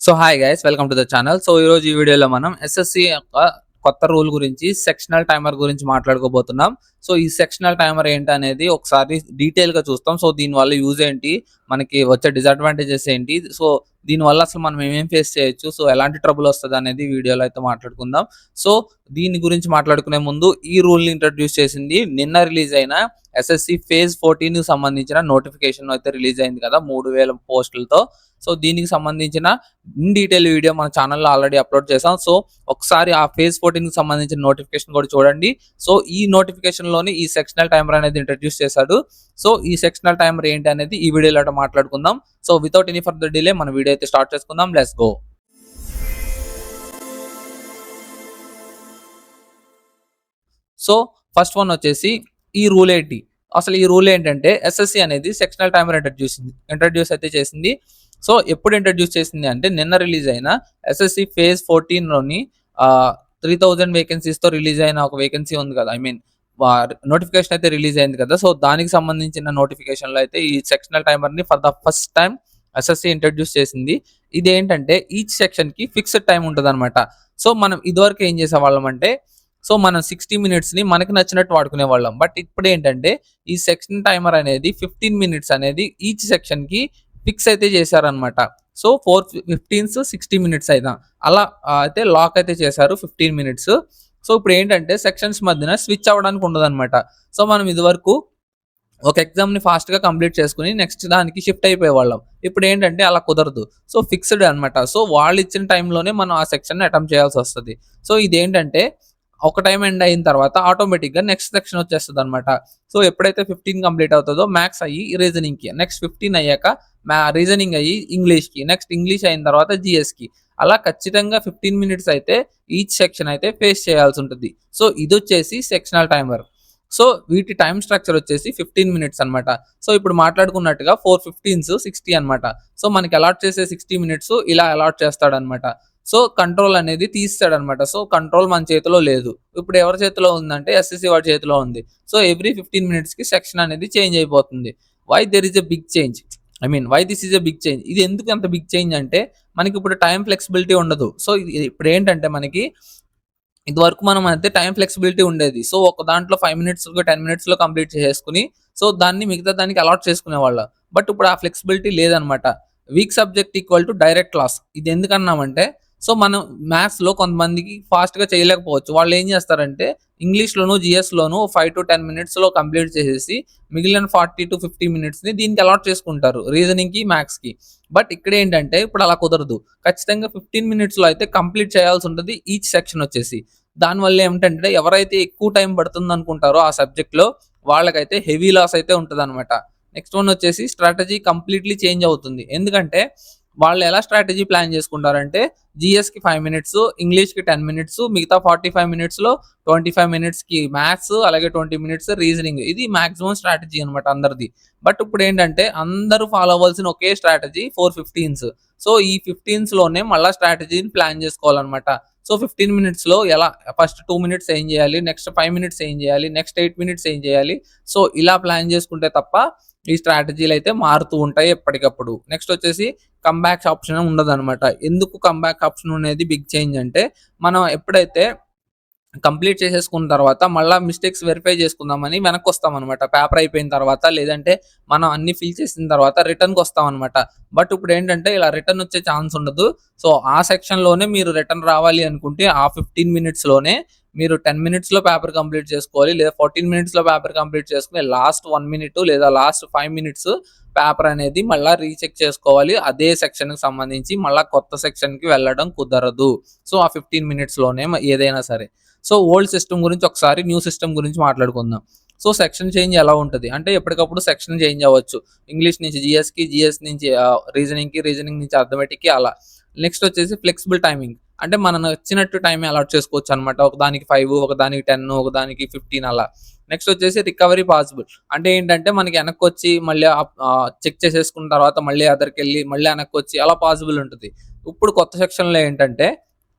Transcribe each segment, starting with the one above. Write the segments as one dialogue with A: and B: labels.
A: So hi guys, welcome to the channel. So ఈ రోజు ఈ వీడియోలో మనం ఎస్ఎస్సి యొక్క కొత్త రూల్ గురించి సెక్షనల్ టైమర్ గురించి మాట్లాడుకోబోతున్నాం. సో ఈ సెక్షనల్ టైమర్ ఏంటి అనేది ఒకసారి డీటెయిల్ గా చూస్తాం. సో దీని వల్ల యూజ్ ఏంటి, మనకి వచ్చే డిసడ్వాంటేజెస్ ఏంటి, సో దీని వల్ల అసలు మనం ఏమేం ఫేస్ చేయొచ్చు, సో ఎలాంటి ట్రబుల్ వస్తుంది అనేది వీడియోలో అయితే మాట్లాడుకుందాం. సో దీని గురించి మాట్లాడుకునే ముందు ఈ రూల్ ని ఇంట్రడ్యూస్ చేసింది నిన్న రిలీజ్ అయిన ఎస్ఎస్సి ఫేజ్ 14 కి సంబంధించిన నోటిఫికేషన్ అయితే రిలీజ్ అయింది కదా 3000 పోస్టులతో. సో దీనికి సంబంధించిన ఇన్ డీటెయిల్ వీడియో మన ఛానల్లో ఆల్రెడీ అప్లోడ్ చేసాం. సో ఒకసారి ఆ ఫేజ్ 14 కి సంబంధించిన నోటిఫికేషన్ కూడా చూడండి. సో ఈ నోటిఫికేషన్ లోని ఈ సెక్షనల్ టైమర్ అనేది ఇంట్రడ్యూస్ చేశాడు. సో ఈ సెక్షనల్ టైమర్ ఏంటి అనేది ఈ వీడియోలో మాట్లాడుకుందాం. So without any further delay మన వీడియో అయితే స్టార్ట్ చేసుకుందాం. Let's go. So first one వచ్చేసి ఈ రూల్ ఏంటి, అసలు ఈ రూల్ ఏంటంటే ఎస్ఎస్సి అనేది సెక్షనల్ టైమర్ ఇంట్రడ్యూస్ అయితే చేసింది. సో ఎప్పుడు ఇంట్రడ్యూస్ చేసింది అంటే నిన్న రిలీజ్ అయిన ఎస్ఎస్సి ఫేజ్ 14 లోని 3000 వేకెన్సీస్ తో రిలీజ్ అయిన ఒక వేకెన్సీ ఉంది కదా, ఐ మీన్ నోటిఫికేషన్ అయితే రిలీజ్ అయింది కదా. సో దానికి సంబంధించిన నోటిఫికేషన్ లో అయితే ఈ సెక్షనల్ టైమర్ ని for the first time SSC introduce చేసింది. ఇది ఏంటంటే ఈచ్ సెక్షన్ కి ఫిక్స్డ్ టైం ఉంటుంది అనమాట. సో మనం ఇదివరకు ఏం చేసేవాళ్ళం అంటే, సో మనం 60 మినిట్స్ ని మనకి నచ్చినట్టు వాడుకునే వాళ్ళం. బట్ ఇప్పుడు ఏంటంటే ఈ సెక్షన్ టైమర్ అనేది 15 మినిట్స్ అనేది ఈచ్ సెక్షన్ కి ఫిక్స్ అయితే చేశారనమాట. సో 4 60 మినిట్స్ అయితే అలా అయితే లాక్ అయితే చేశారు 15 మినిట్స్. సో ఇప్పుడు ఏంటంటే సెక్షన్స్ మధ్యన స్విచ్ అవ్వడానికి ఉండదు అనమాట. సో మనం ఇదివరకు ఒక ఎగ్జామ్ ని ఫాస్ట్ గా కంప్లీట్ చేసుకుని నెక్స్ట్ దానికి షిఫ్ట్ అయిపోయే వాళ్ళం. ఇప్పుడు ఏంటంటే అలా కుదరదు. సో ఫిక్స్డ్ అనమాట. సో వాళ్ళు ఇచ్చిన టైంలోనే మనం ఆ సెక్షన్ అటెంప్ట్ చేయాల్సి వస్తుంది. సో ఇదేంటంటే ఒక టైం ఎండ్ అయిన తర్వాత ఆటోమేటిక్ గా నెక్స్ట్ సెక్షన్ వచ్చేస్తుంది అనమాట. సో ఎప్పుడైతే 15 కంప్లీట్ అవుతుందో మ్యాథ్స్ అయ్యి రీజనింగ్ కి, నెక్స్ట్ 15 అయ్యాక రీజనింగ్ అయ్యి ఇంగ్లీష్ కి, నెక్స్ట్ ఇంగ్లీష్ అయిన తర్వాత జిఎస్ కి, అలా ఖచ్చితంగా 15 మినిట్స్ అయితే ఈచ్ సెక్షన్ అయితే ఫేస్ చేయాల్సి ఉంటుంది. సో ఇది వచ్చేసి సెక్షనల్ టైమర్. సో వీటి టైం స్ట్రక్చర్ వచ్చేసి 15 మినిట్స్ అనమాట. సో ఇప్పుడు మాట్లాడుకున్నట్టుగా 4 15s 60 అనమాట. సో మనకి అలాట్ చేసే 60 మినిట్స్ ఇలా అలాట్ చేస్తాడనమాట. సో కంట్రోల్ అనేది తీస్తాడనమాట. సో కంట్రోల్ మన చేతిలో లేదు. ఇప్పుడు ఎవరి చేతిలో ఉందంటే ఎస్ఎస్సి వాడి చేతిలో ఉంది. సో ఎవ్రీ 15 మినిట్స్ కి సెక్షన్ అనేది చేంజ్ అయిపోతుంది. Why there is a big change, I mean why this is a big change. ఇది ఎందుకు అంత బిగ్ చేంజ్ అంటే మనకి ఇప్పుడు టైం ఫ్లెక్సిబిలిటీ ఉండదు. సో ఇప్పుడు ఏంటంటే మనకి ఇదివరకు మనం అయితే టైం ఫ్లెక్సిబిలిటీ ఉండేది. సో ఒక దాంట్లో 5 మినిట్స్ 10 మినిట్స్ లో కంప్లీట్ చేసుకుని సో దాన్ని మిగతా దానికి అలాట్ చేసుకునే వాళ్ళం. బట్ ఇప్పుడు ఆ ఫ్లెక్సిబిలిటీ లేదనమాట. Week subject equal to direct class. ఇది ఎందుకన్నామంటే, సో మనం మ్యాథ్స్ లో కొంతమందికి ఫాస్ట్ గా చేయలేకపోవచ్చు. వాళ్ళు ఏం చేస్తారంటే ఇంగ్లీష్ లోను జిఎస్ లోను 5 to 10 మినిట్స్ లో కంప్లీట్ చేసేసి మిగిలిన 40 to 50 మినిట్స్ ని దీనికి అలాట్ చేసుకుంటారు, రీజనింగ్ కి మ్యాథ్స్ కి. బట్ ఇక్కడ ఏంటంటే ఇప్పుడు అలా కుదరదు. ఖచ్చితంగా 15 మినిట్స్ లో అయితే కంప్లీట్ చేయాల్సి ఉంటుంది ఈచ్ సెక్షన్ వచ్చేసి. దానివల్ల ఏమిటంటే ఎవరైతే ఎక్కువ టైం పడుతుంది అనుకుంటారో ఆ సబ్జెక్ట్ లో వాళ్ళకైతే హెవీ లాస్ అయితే ఉంటుంది అనమాట. నెక్స్ట్ వన్ వచ్చేసి స్ట్రాటజీ కంప్లీట్లీ చేంజ్ అవుతుంది. ఎందుకంటే వాళ్ళు ఎలా స్ట్రాటజీ ప్లాన్ చేసుకుంటారంటే జిఎస్ కి 5 మినిట్స్, ఇంగ్లీష్ కి 10 మినిట్స్, మిగతా 45 మినిట్స్ లో 25 మినిట్స్ కి మ్యాథ్స్, అలాగే 20 మినిట్స్ రీజనింగ్. ఇది మాక్సిమం స్ట్రాటజీ అనమాట అందరిది. బట్ ఇప్పుడు ఏంటంటే అందరూ ఫాలో అవ్వాల్సిన ఒకే స్ట్రాటజీ 4 15s. సో ఈ 15s లోనే మళ్ళీ స్ట్రాటజీని ప్లాన్ చేసుకోవాలన్నమాట. సో 15 మినిట్స్ లో ఎలా ఫస్ట్ 2 మినిట్స్ ఏం చేయాలి, నెక్స్ట్ 5 మినిట్స్ ఏం చేయాలి, నెక్స్ట్ 8 మినిట్స్ ఏం చేయాలి, సో ఇలా ప్లాన్ చేసుకుంటే తప్ప ఈ స్ట్రాటజీలు అయితే మారుతూ ఉంటాయి ఎప్పటికప్పుడు. నెక్స్ట్ వచ్చేసి కంబ్యాక్ ఆప్షన్ ఉండదు అనమాట. ఎందుకు కంబ్యాక్ ఆప్షన్ అనేది బిగ్ చేంజ్ అంటే, మనం ఎప్పుడైతే కంప్లీట్ చేసేసుకున్న తర్వాత మళ్ళీ మిస్టేక్స్ వెరిఫై చేసుకుందామని వెనక్కి వస్తాం అనమాట. పేపర్ అయిపోయిన తర్వాత, లేదంటే మనం అన్ని ఫిల్ చేసిన తర్వాత రిటర్న్కి వస్తాం అనమాట. బట్ ఇప్పుడు ఏంటంటే ఇలా రిటర్న్ వచ్చే ఛాన్స్ ఉండదు. సో ఆ సెక్షన్ లోనే మీరు రిటర్న్ రావాలి అనుకుంటే ఆ 15 మినిట్స్ లోనే మీరు 10 మినిట్స్ లో పేపర్ కంప్లీట్ చేసుకోవాలి, లేదా 14 మినిట్స్ లో పేపర్ కంప్లీట్ చేసుకుని లాస్ట్ 1 మినిట్ లేదా లాస్ట్ 5 మినిట్స్ పేపర్ అనేది మళ్ళీ రీచెక్ చేసుకోవాలి. అదే సెక్షన్ కి సంబంధించి మళ్ళీ కొత్త సెక్షన్ కి వెళ్ళడం కుదరదు. సో ఆ 15 మినిట్స్ లోనే ఏదైనా సరే. సో ఓల్డ్ సిస్టమ్ గురించి ఒకసారి న్యూ సిస్టమ్ గురించి మాట్లాడుకుందాం. సో సెక్షన్ చేంజ్ ఎలా ఉంటుంది అంటే ఎప్పటికప్పుడు సెక్షన్ చేంజ్ అవ్వచ్చు. ఇంగ్లీష్ నుంచి జిఎస్ కి, జిఎస్ నుంచి రీజనింగ్ కి, రీజనింగ్ నుంచి అర్థమెటిక్ కి, అలా. నెక్స్ట్ వచ్చేసి ఫ్లెక్సిబుల్ టైమింగ్. అంటే మనం నచ్చినట్టు టైం అలాట్ చేసుకోవచ్చు అనమాట. ఒకదానికి 5, ఒకదానికి 10, ఒకదానికి 15 అలా. నెక్స్ట్ వచ్చేసి రికవరీ పాసిబుల్. అంటే ఏంటంటే మనకి వెనక్కి వచ్చి మళ్ళీ చెక్ చేసేసుకున్న తర్వాత మళ్ళీ అదర్కి వెళ్ళి మళ్ళీ వెనక్కి వచ్చి అలా పాసిబుల్ ఉంటుంది. ఇప్పుడు కొత్త సెక్షన్ లో ఏంటంటే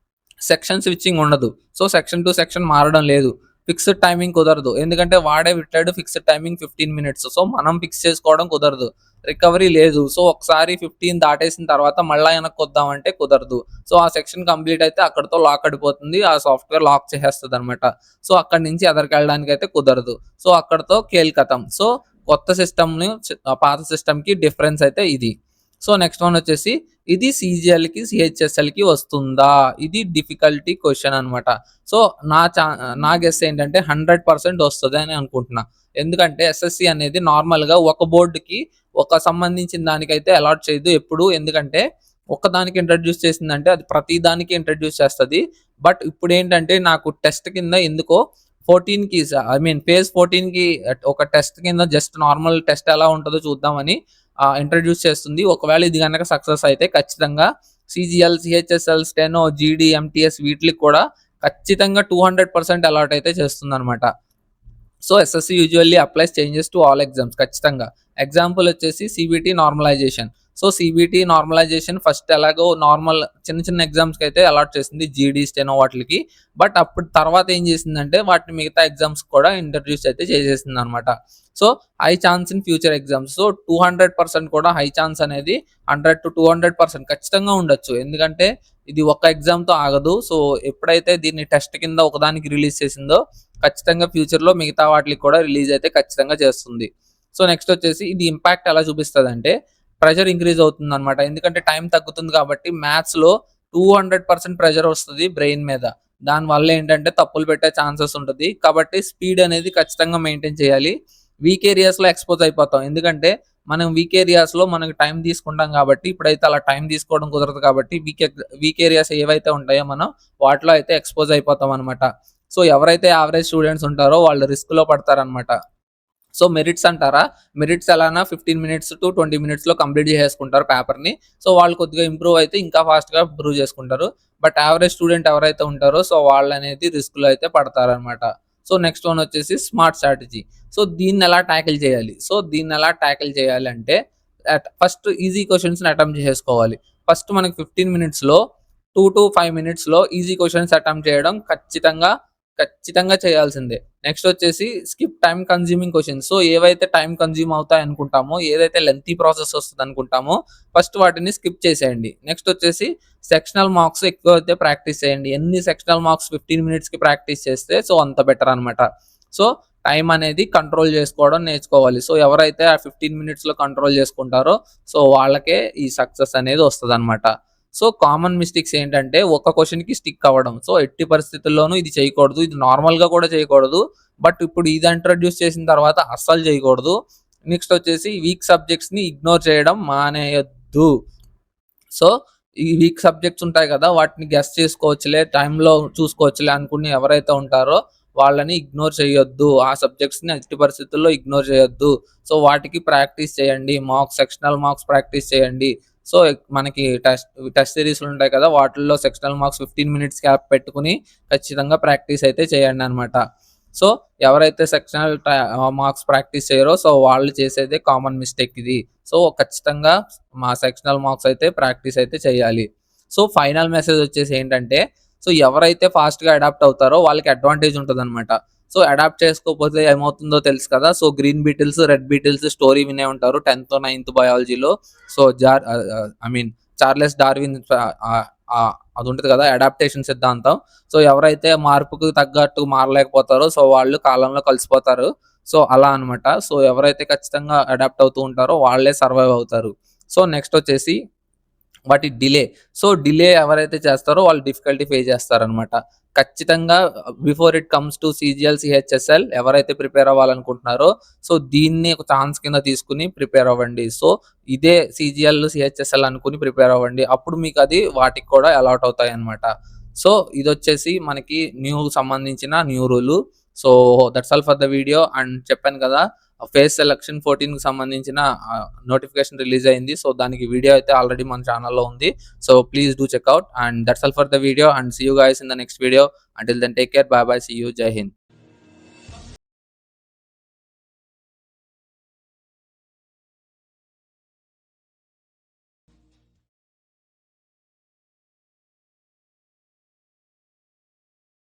A: సెక్షన్ స్విచ్చింగ్ ఉండదు. సో సెక్షన్ టు సెక్షన్ మారడం లేదు. ఫిక్స్డ్ టైమింగ్ కుదరదు. ఎందుకంటే వాడే పెట్టాడు ఫిక్స్డ్ టైమింగ్ 15 మినిట్స్. సో మనం ఫిక్స్ చేసుకోవడం కుదరదు. రికవరీ లేదు. సో ఒకసారి 15 దాటేసిన తర్వాత మళ్ళా వెనక్కొద్దామంటే కుదరదు. సో ఆ సెక్షన్ కంప్లీట్ అయితే అక్కడితో లాక్ అడిపోతుంది. ఆ సాఫ్ట్‌వేర్ లాక్ చేసేస్తదనమాట. సో అక్కడి నుంచి ఎదరికెళ్ళడానికైతే కుదరదు. సో అక్కడితో ఖేల్ ఖతం. సో కొత్త సిస్టమ్‌ని పాత సిస్టమ్‌కి డిఫరెన్స్ అయితే ఇది. సో నెక్స్ట్ వన్ వచ్చేసి ఇది సీజీఎల్‌కి, సీహెచ్ఎస్ఎల్‌కి వస్తుందా? ఇది డిఫికల్టీ క్వెషన్ అనమాట. సో నా గెస్ ఏంటంటే 100% వస్తది అని అనుకుంటున్నా. ఎందుకంటే ఎస్ఎస్‌సి అనేది నార్మల్‌గా ఒక బోర్డ్‌కి ఒక సంబంధించిన దానికైతే అలాట్ చేయదు ఎప్పుడు. ఎందుకంటే ఒక్కదానికి ఇంట్రడ్యూస్ చేసిందంటే అది ప్రతి దానికి ఇంట్రడ్యూస్ చేస్తది. బట్ ఇప్పుడేంటంటే నాకు టెస్ట్ కింద ఎందుకో 14కి ఫేజ్ 14కి ఒక టెస్ట్ కింద జస్ట్ నార్మల్ టెస్ట్ ఎలా ఉంటదో చూద్దామని ఇంట్రడ్యూస్ చేస్తుంది. ఒకవేళ ఇది గనక సక్సెస్ అయితే ఖచ్చితంగా CGL, CHSL, steno, GD, MTS వీటిలికి కూడా ఖచ్చితంగా 200% అలాట్ అయితే చేస్తుందనమాట. So SSC usually applies changes to all exams ఖచ్చితంగా. ఎగ్జాంపుల్ వచ్చేసి CBT normalization. So CBT normalization first ఎలాగో నార్మల్ చిన్న చిన్న ఎగ్జామ్స్‌కి అయితే అలాట్ చేసింది. జీడీ, స్టెనో వాటిలికి. బట్ అప్పుడు తర్వాత ఏం చేసిందంటే వాటిని మిగతా ఎగ్జామ్స్ కూడా ఇంట్రడ్యూస్ అయితే చేసేసిందనమాట. So high chance in future exams. So 200% కూడా హై ఛాన్స్ అనేది 100-200% ఖచ్చితంగా ఉండొచ్చు. ఎందుకంటే ఇది ఒక్క ఎగ్జామ్‌తో ఆగదు. సో ఎప్పుడైతే దీన్ని టెస్ట్ కింద ఒకదానికి రిలీజ్ చేసిందో ఖచ్చితంగా ఫ్యూచర్‌లో మిగతా వాటిలికి కూడా రిలీజ్ అయితే ఖచ్చితంగా చేస్తుంది. సో నెక్స్ట్ వచ్చేసి ఇది ఇంపాక్ట్ ఎలా చూపిస్తదంటే ప్రెషర్ ఇంక్రీజ్ అవుతుందనమాట. ఎందుకంటే టైం తగ్గుతుంది కాబట్టి మ్యాథ్స్‌లో 200% ప్రెషర్ వస్తది బ్రెయిన్ మీద. దానివల్ల ఏంటంటే తప్పులు పెట్టే ఛాన్సెస్ ఉంటది. కాబట్టి స్పీడ్ అనేది ఖచ్చితంగా మెయింటైన్ చేయాలి. వీక్ ఏరియాస్‌లో ఎక్స్‌పోజ్ అయిపోతాం. ఎందుకంటే మనం వీక్ ఏరియాస్‌లో మనకు టైం తీసుకుంటాం కాబట్టి ఇప్పుడైతే అలా టైం తీసుకోవడం కుదరదు కాబట్టి వీక్ ఏరియాస్ ఏవైతే ఉంటాయో మనం వాటిలో అయితే ఎక్స్‌పోజ్ అయిపోతామనమాట. సో ఎవరైతే యావరేజ్ స్టూడెంట్స్ ఉంటారో వాళ్ళు రిస్క్‌లో పడతారనమాట. సో మెరిట్స్ అంటారా? మెరిట్స్ ఎలానా 15 మినిట్స్ టు 20 మినిట్స్‌లో కంప్లీట్ చేసేసుకుంటారు పేపర్‌ని. సో వాళ్ళు కొద్దిగా ఇంప్రూవ్ అయితే ఇంకా ఫాస్ట్‌గా ఇంప్రూవ్ చేసుకుంటారు. బట్ యావరేజ్ స్టూడెంట్ ఎవరైతే ఉంటారో సో వాళ్ళనేది రిస్క్‌లో అయితే పడతారనమాట. సో నెక్స్ట్ వన్ వచ్చేసి స్మార్ట్ స్ట్రాటజీ. సో దీన్నెలా టాకిల్ చేయాలి? సో దీన్నెలా టాకిల్ చేయాలంటే ఫస్ట్ ఈజీ క్వెషన్స్‌ని అటెంప్ట్ చేసేసుకోవాలి. ఫస్ట్ మనకి 15 మినిట్స్‌లో 2-5 మినిట్స్‌లో ఈజీ క్వెషన్స్ అటెంప్ట్ చేయడం ఖచ్చితంగా చేయాల్సిందే. నెక్స్ట్ వచ్చేసి skip time consuming questions. So ఏవైతే టైమ్ కన్స్యూమ్ అవుతాయి అనుకుంటామో, ఏదైతే లెంతీ ప్రాసెస్ వస్తదనుకుంటామో ఫస్ట్ వాటిని స్కిప్ చేసేయండి. నెక్స్ట్ వచ్చేసి సెక్షనల్ మార్క్స్ ఎక్కువైతే ప్రాక్టీస్ చేయండి. ఎన్ని సెక్షనల్ మార్క్స్ 15 మినిట్స్‌కి ప్రాక్టీస్ చేస్తే సో అంత బెటర్ అనమాట. సో టైం అనేది కంట్రోల్ చేసుకోవడం నేర్చుకోవాలి. సో ఎవరైతే ఆ 15 మినిట్స్‌లో కంట్రోల్ చేసుకుంటారో సో వాళ్ళకే ఈ సక్సెస్ అనేది వస్తదనమాట. సో కామన్ మిస్టేక్స్ ఏంటంటే ఒక క్వెషన్‌కి స్టిక్ అవ్వడం. సో ఎట్టి పరిస్థితుల్లోనూ ఇది చేయకూడదు. ఇది నార్మల్‌గా కూడా చేయకూడదు. బట్ ఇప్పుడు ఇది ఇంట్రొడ్యూస్ చేసిన తర్వాత అస్సలు చేయకూడదు. నెక్స్ట్ వచ్చేసి వీక్ సబ్జెక్ట్స్‌ని ఇగ్నోర్ చేయడం మానేయొద్దు. సో ఈ వీక్ సబ్జెక్ట్స్ ఉంటాయి కదా! వాటిని గెస్ చేసుకోవచ్చులే, టైమ్‌లో చూసుకోవచ్చులే అనుకుని ఎవరైతే ఉంటారో వాళ్ళని ఇగ్నోర్ చేయొద్దు. ఆ సబ్జెక్ట్స్‌ని ఎట్టి పరిస్థితుల్లో ఇగ్నోర్ చేయొద్దు. సో వాటికి ప్రాక్టీస్ చేయండి. సెక్షనల్ మార్క్స్ ప్రాక్టీస్ చేయండి. సో మనకి టెస్ట్ సీరీస్‌లు ఉంటాయి కదా! వాటిల్లో సెక్షనల్ మార్క్స్ 15 మినిట్స్ గ్యాప్ పెట్టుకొని ఖచ్చితంగా ప్రాక్టీస్ అయితే చేయండనమాట. సో ఎవరైతే మార్క్స్ ప్రాక్టీస్ చేయరో సో వాళ్ళు చేసేదే కామన్ మిస్టేక్ ఇది. సో ఖచ్చితంగా మా సెక్షనల్ మార్క్స్ అయితే ప్రాక్టీస్ అయితే చేయాలి. సో ఫైనల్ మెసేజ్ వచ్చేసి ఏంటంటే సో ఎవరైతే ఫాస్ట్‌గా అడాప్ట్ అవుతారో వాళ్ళకి అడ్వాంటేజ్ ఉంటదనమాట. సో అడాప్ట్ చేసుకోకపోతే ఏమవుతుందో తెలుసు కదా! So green beetles, red beetles story వినే ఉంటారు 10థ్, 9థ్ బయాలజీలో. సో చార్లెస్ డార్విన్ అది ఉంటది కదా! అడాప్టేషన్ సిద్ధాంతం. సో ఎవరైతే మార్పుకు తగ్గట్టు మారలేకపోతారో సో వాళ్ళు కాలంలో కలిసిపోతారు. సో అలా అనమాట. సో ఎవరైతే ఖచ్చితంగా అడాప్ట్ అవుతూ ఉంటారో వాళ్ళే సర్వైవ్ అవుతారు. సో నెక్స్ట్ వచ్చేసి వాటి డిలే. సో డిలే ఎవరైతే చేస్తారో వాళ్ళు డిఫికల్టీ ఫేస్ చేస్తారనమాట. ఖచ్చితంగా before it comes to CGL, CHSL ఎవరైతే ప్రిపేర్ అవ్వాలనుకుంటున్నారో సో దీన్ని ఒక ఛాన్స్ కింద తీసుకొని ప్రిపేర్ అవ్వండి. సో ఇదే సీజీఎల్, సీహెచ్ఎస్ఎల్ అనుకుని ప్రిపేర్ అవ్వండి. అప్పుడు మీకు అది వాటికి కూడా అలాట్ అవుతాయన్నమాట. సో ఇదొచ్చేసి మనకి సంబంధించిన new rule. So that's all for the video. And చెప్పాను కదా! ఫేజ్ సెలక్షన్ 14కి సంబంధించిన నోటిఫికేషన్ రిలీజ్ అయింది. సో దానికి వీడియో అయితే ఆల్రెడీ మన ఛానల్‌లో ఉంది. So please do check out. And that's all for the video and see you guys in the next video. Until then take care. Bye bye. See you. జై హింద్.